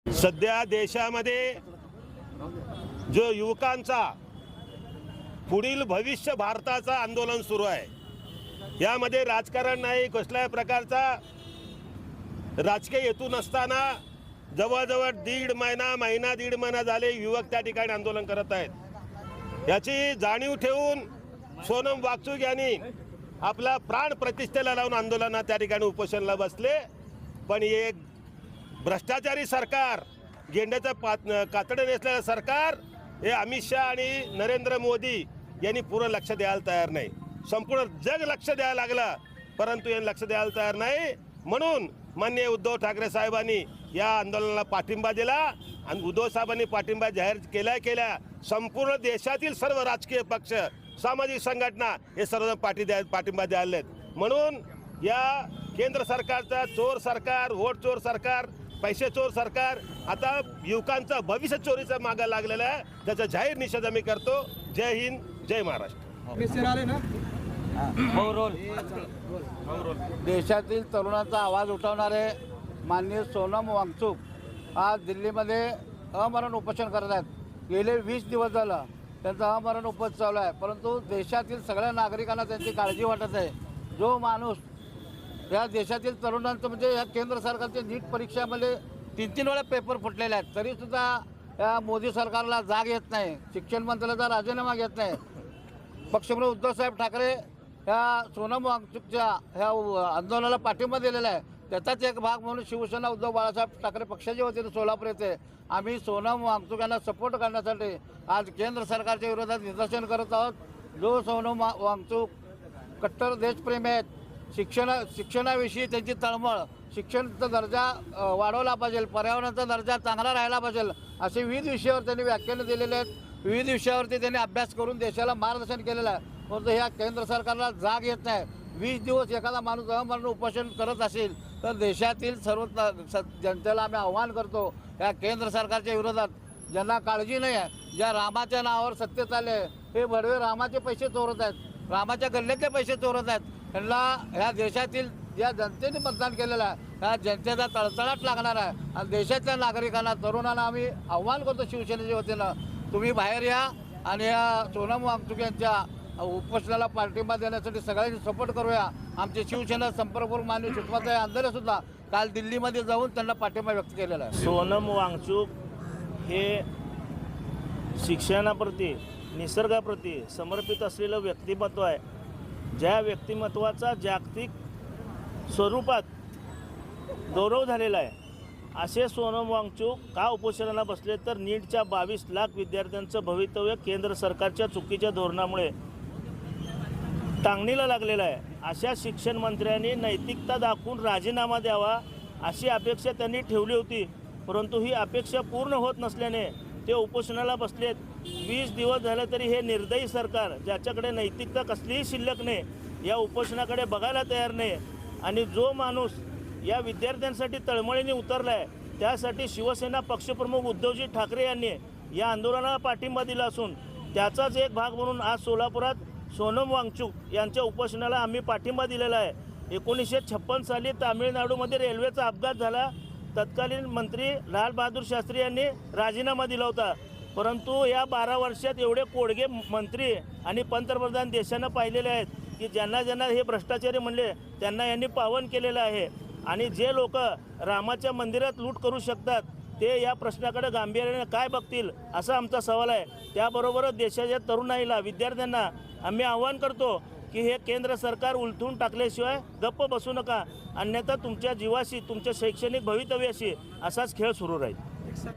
सध्या देशामध्ये जो युवकांचा पुढील भविष्य भारताचा आंदोलन सुरू आहे, यामध्ये राजकारण नाही, कसल्याही प्रकारचा राजकीय हेतू नसताना जवळजवळ दीड महिना झाले युवक त्या ठिकाणी आंदोलन करत आहेत। याची जाणीव ठेवून सोनम वांगचुक यांनी आपला प्राण प्रतिष्ठेला लावून आंदोलनात त्या ठिकाणी उपोषणाला बसले। पण हे भ्रष्टाचारी सरकार, गेंड्याचं कातडं नेसलेलं सरकार, हे अमित शहा आणि नरेंद्र मोदी यांनी पूर्ण लक्ष द्यायला तयार नाही। संपूर्ण जग लक्ष द्यायला लागलं, परंतु यांनी लक्ष द्यायला तयार नाही। म्हणून माननीय उद्धव ठाकरे साहेबांनी या आंदोलनाला पाठिंबा दिला आणि उद्धव साहेबांनी पाठिंबा जाहीर केल्या संपूर्ण देशातील सर्व राजकीय पक्ष, सामाजिक संघटना हे सर्व पाठिंबा द्यायला आहेत। म्हणून या केंद्र सरकारचा चोर सरकार, वोट चोर सरकार, पैसे चोर सरकार आता युवकांचा भविष्य चोरीचा मागा लागलेला आहे, त्याचा जाहीर निषेध आम्ही करतो। जय हिंद, जय महाराष्ट्र। देशातील तरुणांचा आवाज उठवणारे माननीय सोनम वांगचुक आज दिल्लीमध्ये अमरण उपोषण करत आहेत। गेले 20 दिवस झालं त्यांचा अमरण उपोषण चालू आहे, परंतु देशातील सगळ्या नागरिकांना त्यांची काळजी वाटत आहे। जो माणूस या देशातील तरुणांचं म्हणजे या केंद्र सरकारच्या नीट परीक्षामध्ये 3-3 वेळा पेपर फुटलेले आहेत, तरीसुद्धा या मोदी सरकारला जाग येत नाही, शिक्षण मंत्र्याचा राजीनामा घेत नाही। पक्षप्रमुख उद्धवसाहेब ठाकरे ह्या सोनम वांगचुकच्या ह्या आंदोलनाला पाठिंबा दिलेला आहे। त्याचाच एक भाग म्हणून शिवसेना उद्धव बाळासाहेब ठाकरे पक्षाच्या वतीने सोलापूर येथे आम्ही सोनम वांगचुक यांना सपोर्ट करण्यासाठी आज केंद्र सरकारच्या विरोधात निदर्शन करत आहोत। जो सोनम वांगचुक कट्टर देशप्रेमी आहेत, शिक्षणाविषयी त्यांची तळमळ, शिक्षणाचा दर्जा वाढवला पाहिजे, पर्यावरणाचा दर्जा चांगला राहिला पाहिजे, असे विविध विषयावर त्यांनी व्याख्यानं दिलेले आहेत। विविध विषयावरती त्यांनी अभ्यास करून देशाला मार्गदर्शन केलेलं आहे, परंतु ह्या केंद्र सरकारला जाग येत नाही। 20 दिवस एखादा माणूस अमरण उपोषण करत असेल तर देशातील सर्व जनतेला आम्ही आव्हान करतो, या केंद्र सरकारच्या विरोधात ज्यांना काळजी नाही आहे, ज्या रामाच्या नावावर सत्तेत आले, हे भडवे रामाचे पैसे चोरत आहेत, रामाच्या गल्ल्यातले पैसे चोरत आहेत, त्यांना ह्या देशातील या जनतेने मतदान केलेलं आहे, ह्या जनतेचा तळतळाट लागणार आहे। आणि देशातल्या नागरिकांना, तरुणांना आम्ही आव्हान करतो शिवसेनेच्या वतीनं, तुम्ही बाहेर या आणि या सोनम वांगचुक यांच्या उपोषणाला पाठिंबा देण्यासाठी सगळ्यांनी सपोर्ट करूया। आमचे शिवसेना संपर्कप्रमुख माननीय सुषमाताई आंधळे सुद्धा काल दिल्लीमध्ये जाऊन त्यांना पाठिंबा व्यक्त केलेला आहे। सोनम वांगचुक हे शिक्षणाप्रती, निसर्गाप्रती समर्पित असलेलं व्यक्तिमत्व आहे। ज्या व्यक्तिमत्वाचा जागतिक स्वरूपात गौरव झालेला आहे, असे सोनम वांगचुक का उपोषणाला बसले तर नीटच्या 22 लाख विद्यार्थ्यांचं भवितव्य केंद्र सरकारच्या चुकीच्या धोरणामुळे टांगणीला लागलेलं आहे। अशा शिक्षण मंत्र्यांनी नैतिकता दाखवून राजीनामा द्यावा अशी अपेक्षा त्यांनी ठेवली होती, परंतु ही अपेक्षा पूर्ण होत नसल्याने ते उपोषणाला बसलेत। 20 दिवस झाले तरी हे निर्दयी सरकार, ज्याच्याकडे नैतिकता कसलीही शिल्लक नाही, या उपोषणाकडे बघायला तयार नाही। आणि जो माणूस या विद्यार्थ्यांसाठी तळमळीने उतरला आहे, त्यासाठी शिवसेना पक्षप्रमुख उद्धवजी ठाकरे यांनी या आंदोलनाला पाठिंबा दिला असून त्याचाच एक भाग म्हणून आज सोलापुरात सोनम वांगचुक यांच्या उपोषणाला आम्ही पाठिंबा दिलेला आहे। 1956 साली तामिळनाडूमध्ये रेल्वेचा अपघात झाला, तत्कालीन मंत्री लाल बहादूर शास्त्री यांनी राजीनामा दिला होता, परंतु या 12 वर्षात एवढे कोडगे मंत्री आणि पंतप्रधान देशानं पाहिलेले आहेत की ज्यांना हे भ्रष्टाचारी म्हणले त्यांना यांनी पावन केलेलं आहे। आणि जे लोक रामाच्या मंदिरात लूट करू शकतात ते या प्रश्नाकडे गांभीर्याने काय बघतील असा आमचा सवाल आहे। त्याबरोबरच देशाच्या तरुणाईला, विद्यार्थ्यांना आम्ही आवाहन करतो की हे केंद्र सरकार उलथून टाकल्याशिवाय गप्प बसू नका, अन्यथा तुमच्या जीवाशी, तुमच्या शैक्षणिक भवितव्याशी असाच खेळ सुरू राहील।